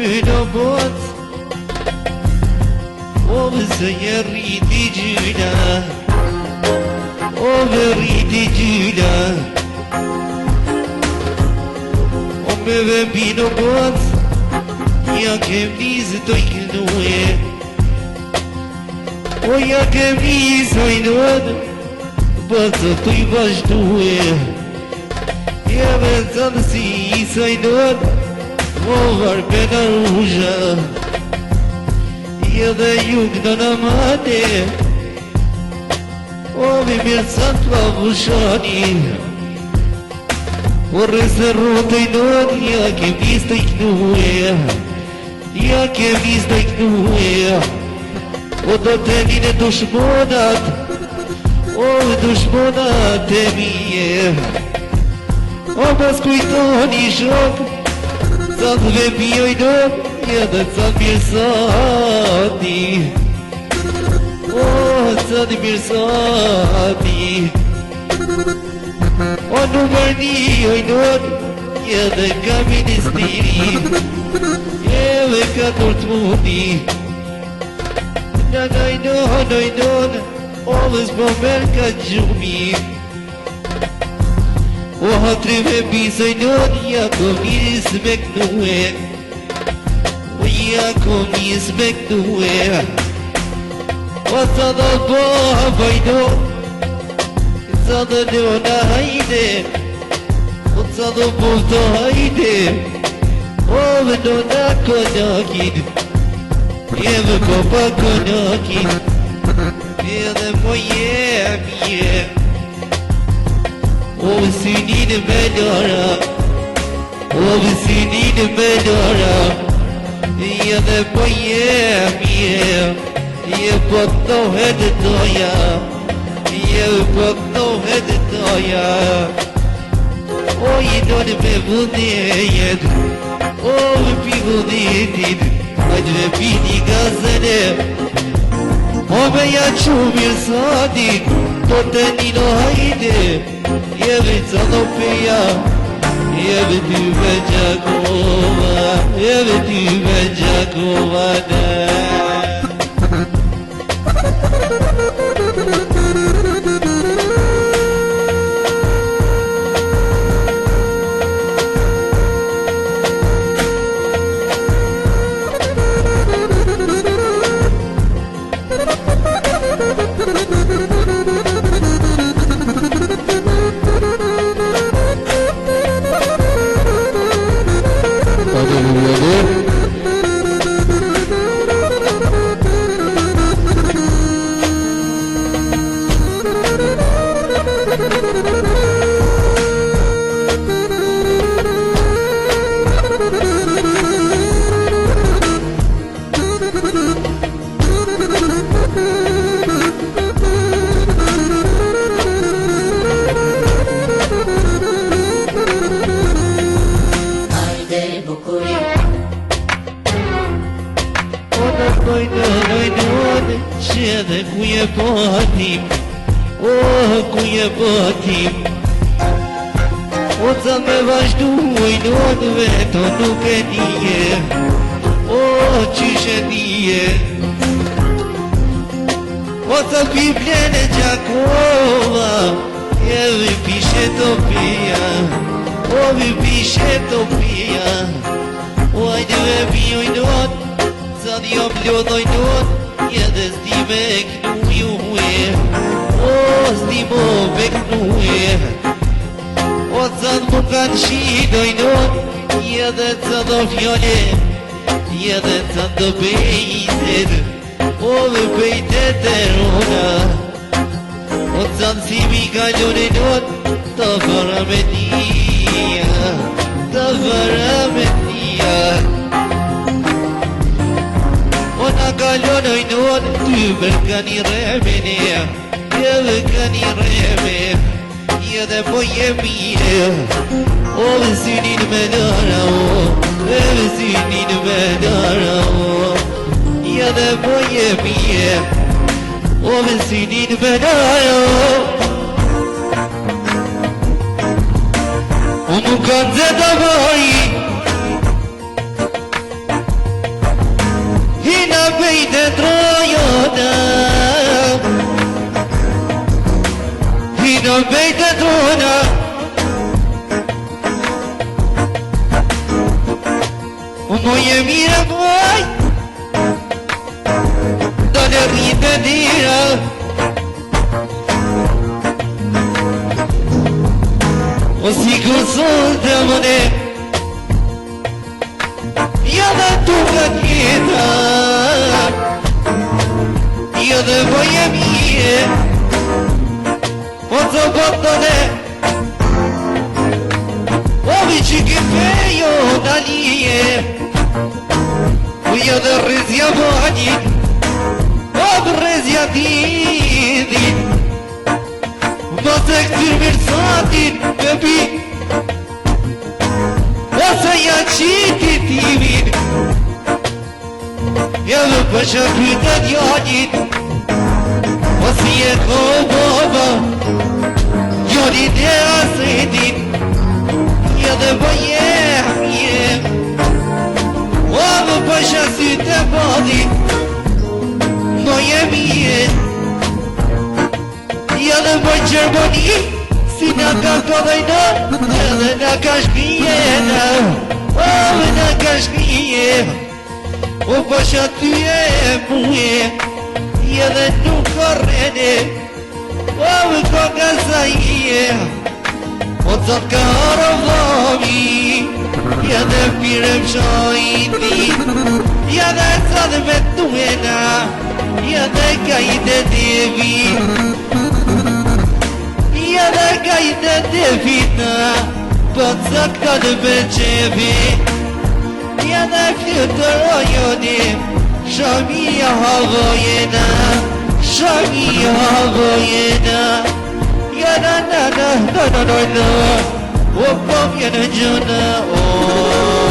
në bot O se je rriti gjyla O me rriti gjyla O me vembi në bot Ja kem nizë të i kënduhe O ja kem nizë o i nënë Bëtë të i vazhduhe Ja me zënë si i së i nënë O varpe në rrugë Ja dhe juk në në mate O mi mirë sa të la vushani O rëse rote i nën Ja ke vis të i knuhe Ja ke vis të i knuhe O do të mine dushmonat O dushmonat e mije O mos kujtoni shok Sa të vepjoj nën Ja dhe sa të mirësati O sa të mirësati O numër një oj nën Ja dhe ka ministeri Ja dhe ka turtmundi Në nën O dhe s'po merë ka gjumi O hatri me bisoj nën Ja ko miris me kënue O ja ko miris me kënue O sa dhe po hapajdo Sa dhe nëna hajde O sa dhe po të hajde O dhe nëna konakin Jeve ko pa konakin Edhe po jemje O sinin me lora O sinin me lora Edhe po jemje Je po të hedë doja Je po të hedë doja O i donë me vëndejet O pi vëndetit Hajde me pini gazene O me ja qumir sadit Po të nino hajde Jeve ca do peja Jeve ty me gjakova Jeve ty me gjakova Edhe ku je patim O ku je patim O ca me vazhduj Në veto nuk e nije O qysh e nije O ca piplene gjakova Edhe pishe të pia O vi pishe të pia O ajde me pijoj not Sa dhjo plodhoj not Edhe s'di me kënuje O s'di mo me kënuje O ca më kanë shidoj not Edhe ca do fjole Edhe ca do bejtet O me bejtet e rona O ca si mi kalone not Ta fara me tia Ta fara me tia Ona kalonoj non Ty mërka një remene Edhe ka një reme Edhe po jemije O dhe sinin me dara o Edhe sinin me dara o Edhe po jemije O dhe sinin me dara o O mu kanë zeta vaj bejtë trojona Hina bejtë trojona Moje mire moj Dole rritë dira O si kusur të mëne Ja dhe tuka tjeta Ja dhe moje mire O të botone O vi që ke fejo dalije Ja dhe rrezja vanit O rrezja didit Mose këtyr mirësatin bebi Ose ja qitit timin Ja dhe pësha pyta djanit Ose je ko baba Djanit e asetin Ja dhe bëje mje O më pësha sytë e badit Moje mje Ja dhe më Gjermani Si nga ka kodajna Edhe nga ka shkrijena O më nga ka shkrije O pësha ty e muje Ja dhe nuk korrene O më ko nga sajje O të ka arovami Ja dhe pirem shojti Ja dhe sa dhe me tuena Ja dhe ka i dhe devi Ja dhe ka i dhe devina Po të ka dhe me qevi Ja dhe fjutë rojoni Shamia havojena Shamia havojena Ja na na na na na na na O po vjen gjëna o